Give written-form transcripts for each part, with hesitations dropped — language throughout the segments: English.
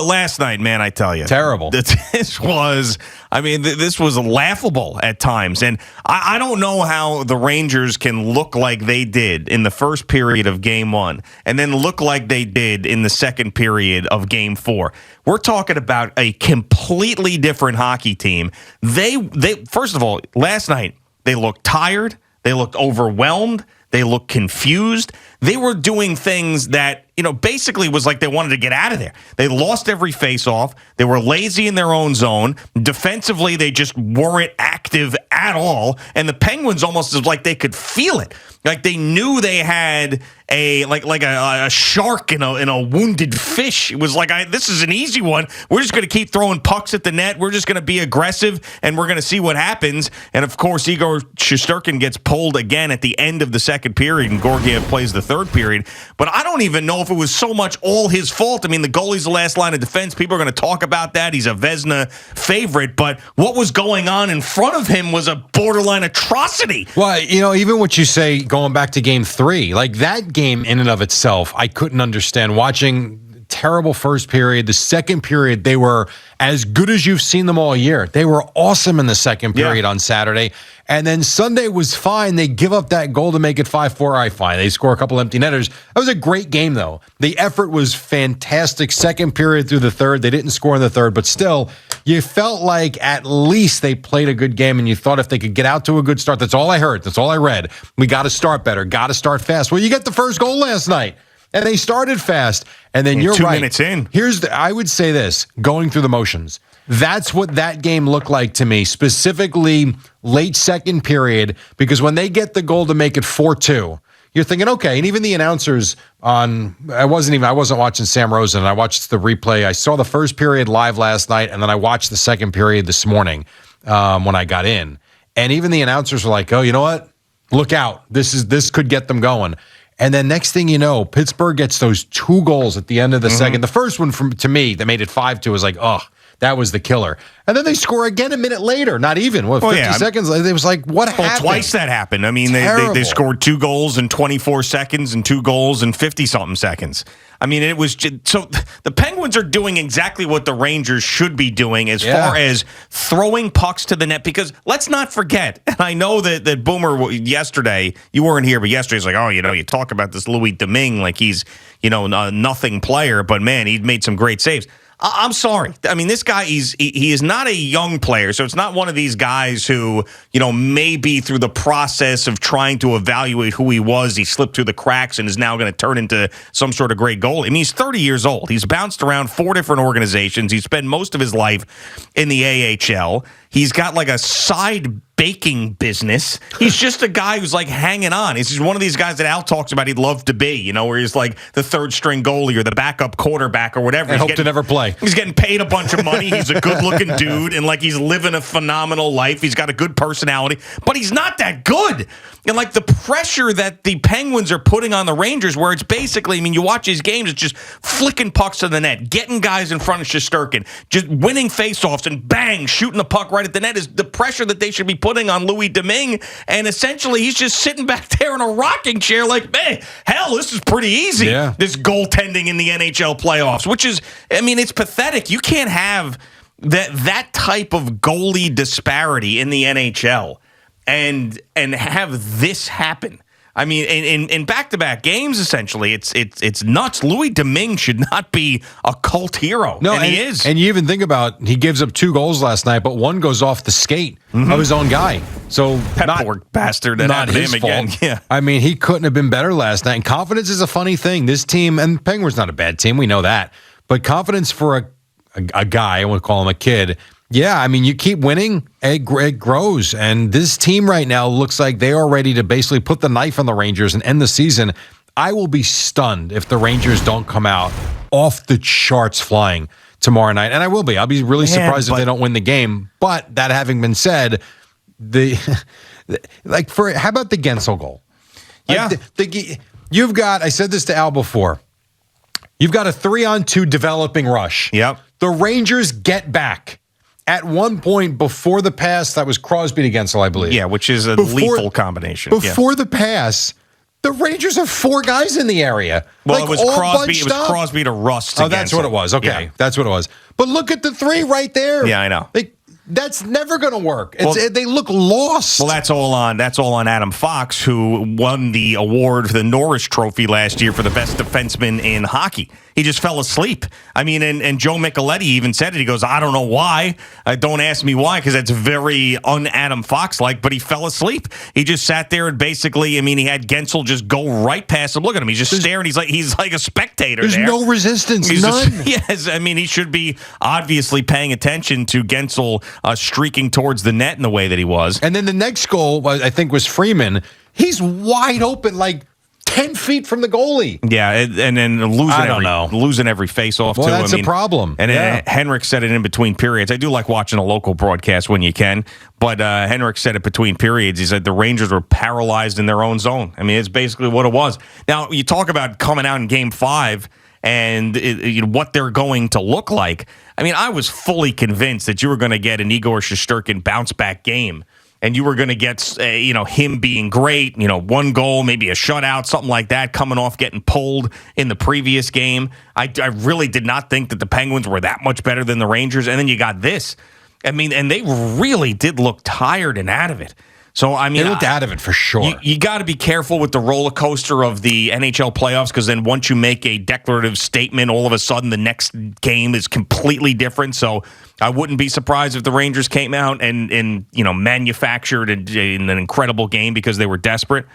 But last night, man, I tell you. Terrible. This was laughable at times. And I don't know how the Rangers can look like they did in the first period of Game 1 and then look like they did in the second period of Game 4. We're talking about a completely different hockey team. They first of all, last night, they looked tired. They looked overwhelmed. They looked confused. They were doing things that, basically was like they wanted to get out of there. They lost every faceoff. They were lazy in their own zone. Defensively, they just weren't active at all. And the Penguins almost was like they could feel it. Like they knew they had a shark in a wounded fish. It was like, this is an easy one. We're just going to keep throwing pucks at the net. We're just going to be aggressive, and we're going to see what happens. And, of course, Igor Shesterkin gets pulled again at the end of the second period, and Georgiev plays the third period. But I don't even know if it was so much all his fault. I mean, the goalie's the last line of defense. People are going to talk about that. He's a Vezina favorite. But what was going on in front of him was a borderline atrocity. Well, even what you say going back to Game 3, like that game in and of itself, I couldn't understand. Watching terrible first period, the second period, they were as good as you've seen them all year. They were awesome in the second period on Saturday. And then Sunday was fine. They give up that goal to make it 5-4. Fine. They score a couple empty netters. That was a great game, though. The effort was fantastic. Second period through the third. They didn't score in the third, but still, you felt like at least they played a good game, and you thought if they could get out to a good start, that's all I heard. That's all I read. We got to start better. Got to start fast. Well, you get the first goal last night. And they started fast, and then you're 2 right. 2 minutes in. I would say this, going through the motions. That's what that game looked like to me, specifically late second period, because when they get the goal to make it 4-2, you're thinking, okay, and even the announcers I wasn't watching Sam Rosen. I watched the replay. I saw the first period live last night, and then I watched the second period this morning when I got in. And even the announcers were like, oh, you know what? Look out. This could get them going. And then next thing you know, Pittsburgh gets those 2 goals at the end of the second. The first one, to me, that made it 5-2 was like, oh, that was the killer. And then they score again a minute later. Not even. 50 seconds later. It was like, what happened? Twice that happened. I mean, they scored 2 goals in 24 seconds and 2 goals in 50-something seconds. I mean, it was just, so the Penguins are doing exactly what the Rangers should be doing as far as throwing pucks to the net. Because let's not forget, and I know that Boomer yesterday, you weren't here, but yesterday he's like, oh, you talk about this Louis Domingue like he's, a nothing player, but man, he made some great saves. I'm sorry. I mean, this guy, he is not a young player, so it's not one of these guys who, maybe through the process of trying to evaluate who he was, he slipped through the cracks and is now going to turn into some sort of great goalie. I mean, he's 30 years old. He's bounced around 4 different organizations. He's spent most of his life in the AHL. He's got like a side baking business. He's just a guy who's like hanging on. He's one of these guys that Al talks about he'd love to be, where he's like the third string goalie or the backup quarterback or whatever. I hope to never play. He's getting paid a bunch of money. He's a good looking dude and like he's living a phenomenal life. He's got a good personality, but he's not that good. And like the pressure that the Penguins are putting on the Rangers, where it's basically, I mean, you watch these games, it's just flicking pucks to the net, getting guys in front of Shesterkin, just winning faceoffs and bang, shooting the puck right at the net is the pressure that they should be putting on Louis Domingue. And essentially, he's just sitting back there in a rocking chair like, man, hell, this is pretty easy. Yeah. This goaltending in the NHL playoffs, which is, I mean, it's pathetic. You can't have that type of goalie disparity in the NHL and have this happen. I mean, in back-to-back games, essentially, it's nuts. Louis Domingue should not be a cult hero, and he is. And you even think about, he gives up 2 goals last night, but one goes off the skate of his own guy. So that poor bastard, that not happened his to him fault. again. Yeah. I mean, he couldn't have been better last night. And confidence is a funny thing. This team, and Penguins not a bad team, we know that, but confidence for a guy, I won't call him a kid. Yeah, I mean, you keep winning, it grows. And this team right now looks like they are ready to basically put the knife on the Rangers and end the season. I will be stunned if the Rangers don't come out off the charts flying tomorrow night. And I will be. I'll be really surprised if they don't win the game. But that having been said, how about the Gensel goal? Yeah. You've got, I said this to Al before, you've got a 3-on-2 developing rush. Yep. The Rangers get back. At one point before the pass, that was Crosby to Gensel, I believe. Yeah, which is a lethal combination. Before the pass, The Rangers have 4 guys in the area. Well, like, it was all Crosby. bunched It was up. Crosby to Rust. Oh, that's what it was. Okay, that's what it was. But look at the 3 right there. Yeah, I know. That's never going to work. They look lost. Well, that's all on Adam Fox, who won the award for the Norris Trophy last year for the best defenseman in hockey. He just fell asleep. I mean, and Joe Micheletti even said it. He goes, I don't know why. Don't ask me why, because that's very un-Adam Fox-like, but he fell asleep. He just sat there and basically, I mean, he had Gensel just go right past him. Look at him. He's just staring. He's like a spectator. There's no resistance. None. Yes. I mean, he should be obviously paying attention to Gensel streaking towards the net in the way that he was. And then the next goal, I think, was Freeman. He's wide open, like 10 feet from the goalie. Yeah, and then losing every face-off, well, too. That's a problem. And Henrik said it in between periods. I do like watching a local broadcast when you can, but Henrik said it between periods. He said the Rangers were paralyzed in their own zone. I mean, it's basically what it was. Now, you talk about coming out in Game 5 and what they're going to look like. I mean, I was fully convinced that you were going to get an Igor Shesterkin bounce-back game. And you were going to get, him being great, 1 goal, maybe a shutout, something like that, coming off getting pulled in the previous game. I really did not think that the Penguins were that much better than the Rangers. And then you got this. I mean, and they really did look tired and out of it. So, I mean, they looked out of it for sure. You got to be careful with the roller coaster of the NHL playoffs, because then once you make a declarative statement, all of a sudden the next game is completely different. So I wouldn't be surprised if the Rangers came out and manufactured an incredible game because they were desperate.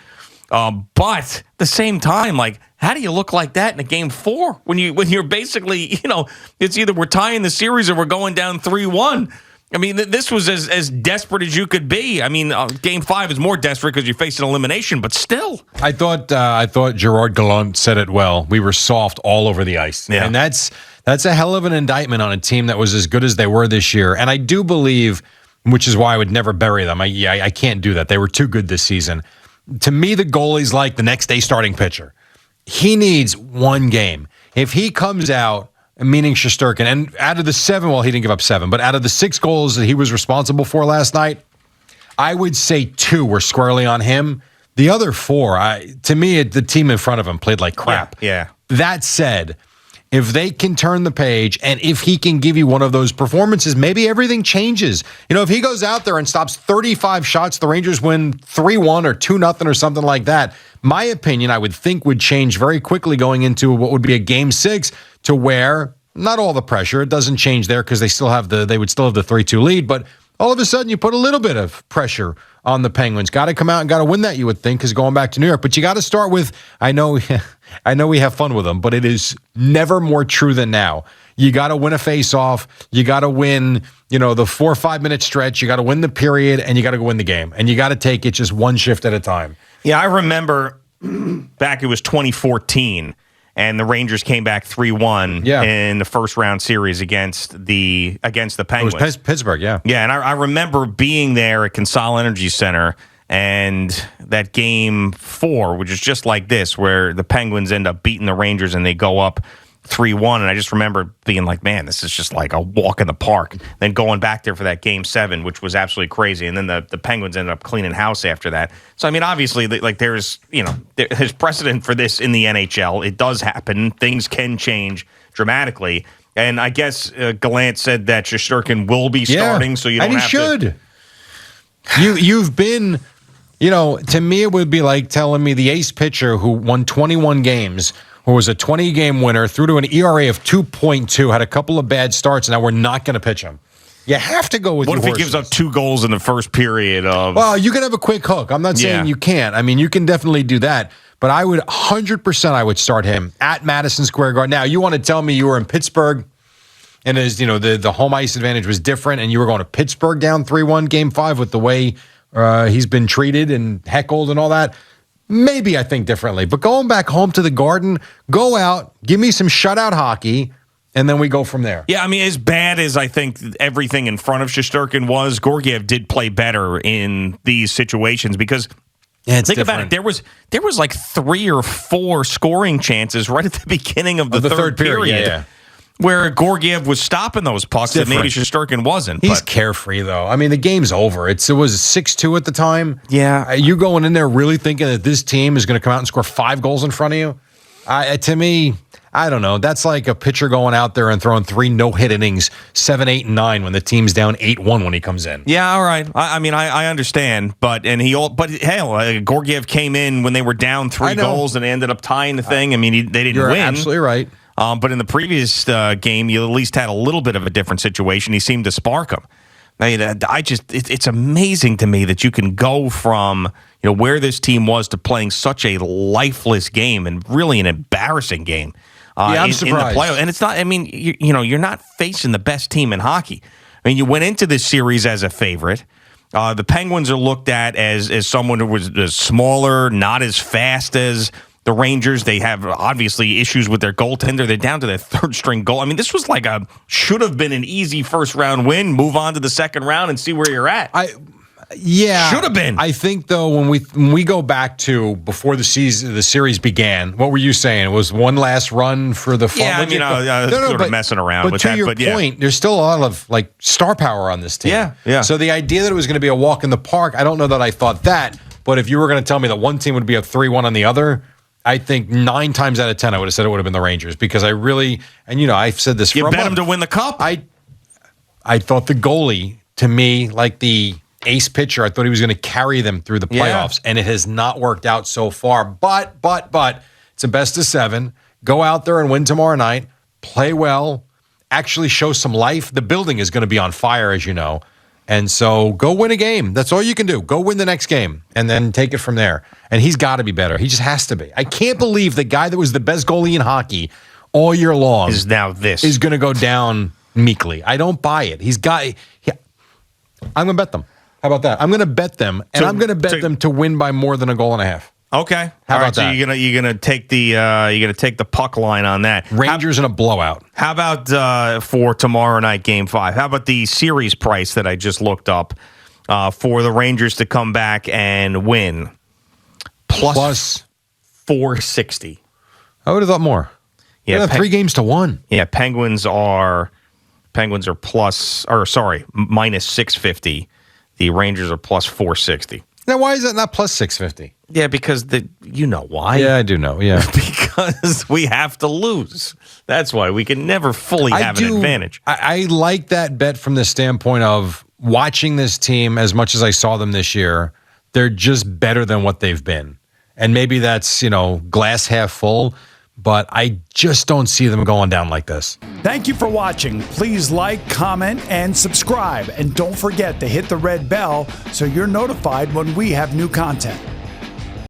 But at the same time, like, how do you look like that in a Game 4 when you're basically, it's either we're tying the series or we're going down 3-1. I mean, this was as desperate as you could be. I mean, Game 5 is more desperate because you're facing elimination, but still. I thought Gerard Gallant said it well. We were soft all over the ice. Yeah. And that's a hell of an indictment on a team that was as good as they were this year. And I do believe, which is why I would never bury them. I can't do that. They were too good this season. To me, the goalie's like the next day starting pitcher. He needs 1 game. If he comes out, meaning Shesterkin, and out of the 7, well, he didn't give up 7, but out of the 6 goals that he was responsible for last night, I would say 2 were squarely on him. The other 4, to me, the team in front of him played like crap. Yeah. That said, if they can turn the page and if he can give you one of those performances, maybe everything changes. If he goes out there and stops 35 shots, the Rangers win 3-1 or 2-0 or something like that. My opinion, I would think, would change very quickly going into what would be a Game 6 to where not all the pressure. It doesn't change there because they would still have the 3-2 lead, but all of a sudden you put a little bit of pressure on the Penguins. Got to come out and got to win that, you would think, because going back to New York. But you got to start with, I know we have fun with them, but it is never more true than now. You got to win a face-off. You got to win, the 4 or 5 minute stretch. You got to win the period, and you got to go win the game. And you got to take it just one shift at a time. Yeah, I remember back, it was 2014, and the Rangers came back 3-1 in the first round series against the Penguins. It was Pittsburgh, yeah. Yeah, and I remember being there at Consol Energy Center, and that Game 4, which is just like this, where the Penguins end up beating the Rangers and they go up 3-1, and I just remember being like, man, this is just like a walk in the park. Then going back there for that Game 7, which was absolutely crazy, and then the Penguins ended up cleaning house after that. So, I mean, obviously, there's precedent for this in the NHL. It does happen. Things can change dramatically, and I guess Gallant said that Shesterkin will be starting, so you don't have to. And he should. You've been, to me, it would be like telling me the ace pitcher who won 21 games, who was a 20-game winner, threw to an ERA of 2.2, had a couple of bad starts, and now we're not going to pitch him. You have to go with What if he gives up 2 goals in the first period of... Well, you can have a quick hook. I'm not saying you can't. I mean, you can definitely do that. But I would 100% I would start him at Madison Square Garden. Now, you want to tell me you were in Pittsburgh and the home ice advantage was different and you were going to Pittsburgh down 3-1 Game 5 with the way he's been treated and heckled and all that? Maybe I think differently. But going back home to the Garden, go out, give me some shutout hockey, and then we go from there. Yeah, I mean, as bad as I think everything in front of Shesterkin was, Georgiev did play better in these situations because think about it. There was like 3 or 4 scoring chances right at the beginning of the third period. Yeah. where Georgiev was stopping those pucks that maybe Shesterkin wasn't. He's carefree, though. I mean, the game's over. It was 6-2 at the time. Yeah. You going in there really thinking that this team is going to come out and score 5 goals in front of you? To me, I don't know. That's like a pitcher going out there and throwing 3 no-hit innings, 7, 8, and 9 when the team's down 8-1 when he comes in. Yeah, all right. I mean, I understand, but hell, Georgiev came in when they were down 3 goals and ended up tying the thing. I mean, they didn't win. You're absolutely right. But in the previous game, you at least had a little bit of a different situation. He seemed to spark him. It's amazing to me that you can go from where this team was to playing such a lifeless game and really an embarrassing game. I'm surprised. In the playoffs. And it's not. I mean, you're not facing the best team in hockey. I mean, you went into this series as a favorite. The Penguins are looked at as someone who was smaller, not as fast as the Rangers. They have obviously issues with their goaltender. They're down to their 3rd string goal. I mean, this was like should have been an easy first round win. Move on to the second round and see where you're at. Should have been. I think though, when we go back to before the series began, what were you saying? It was one last run for the fun. Yeah, I was sort of messing around with that. But to your point, there's still a lot of like star power on this team. Yeah. So the idea that it was going to be a walk in the park, I don't know that I thought that. But if you were going to tell me that one team would be a 3-1 on the other, I think 9 times out of 10 I would have said it would have been the Rangers, because I really, and I've said this for a month. You bet them to win the cup? I thought the goalie, to me, like the ace pitcher, I thought he was going to carry them through the playoffs, and it has not worked out so far. But it's a best of 7. Go out there and win tomorrow night. Play well. Actually show some life. The building is going to be on fire, as you know. And so go win a game. That's all you can do. Go win the next game and then take it from there. And he's got to be better. He just has to be. I can't believe the guy that was the best goalie in hockey all year long is now this. Is going to go down meekly. I don't buy it. I'm going to bet them. How about that? I'm going to bet them, and I'm going to bet them to win by more than a goal and a half. Okay. How about that? So you're gonna take the puck line on that. Rangers in a blowout. How about for tomorrow night, Game 5? How about the series price that I just looked up for the Rangers to come back and win? Plus 460. I would have thought more. Yeah, 3 games to 1. Yeah, Penguins are minus 650. The Rangers are plus 460. Now, why is that not plus 650? Yeah, because you know why. Yeah, I do know. Yeah, because we have to lose. That's why we can never fully have an advantage. I like that bet from the standpoint of watching this team as much as I saw them this year. They're just better than what they've been, and maybe that's glass half full. But I just don't see them going down like this. Thank you for watching. Please like, comment, and subscribe. And don't forget to hit the red bell so you're notified when we have new content.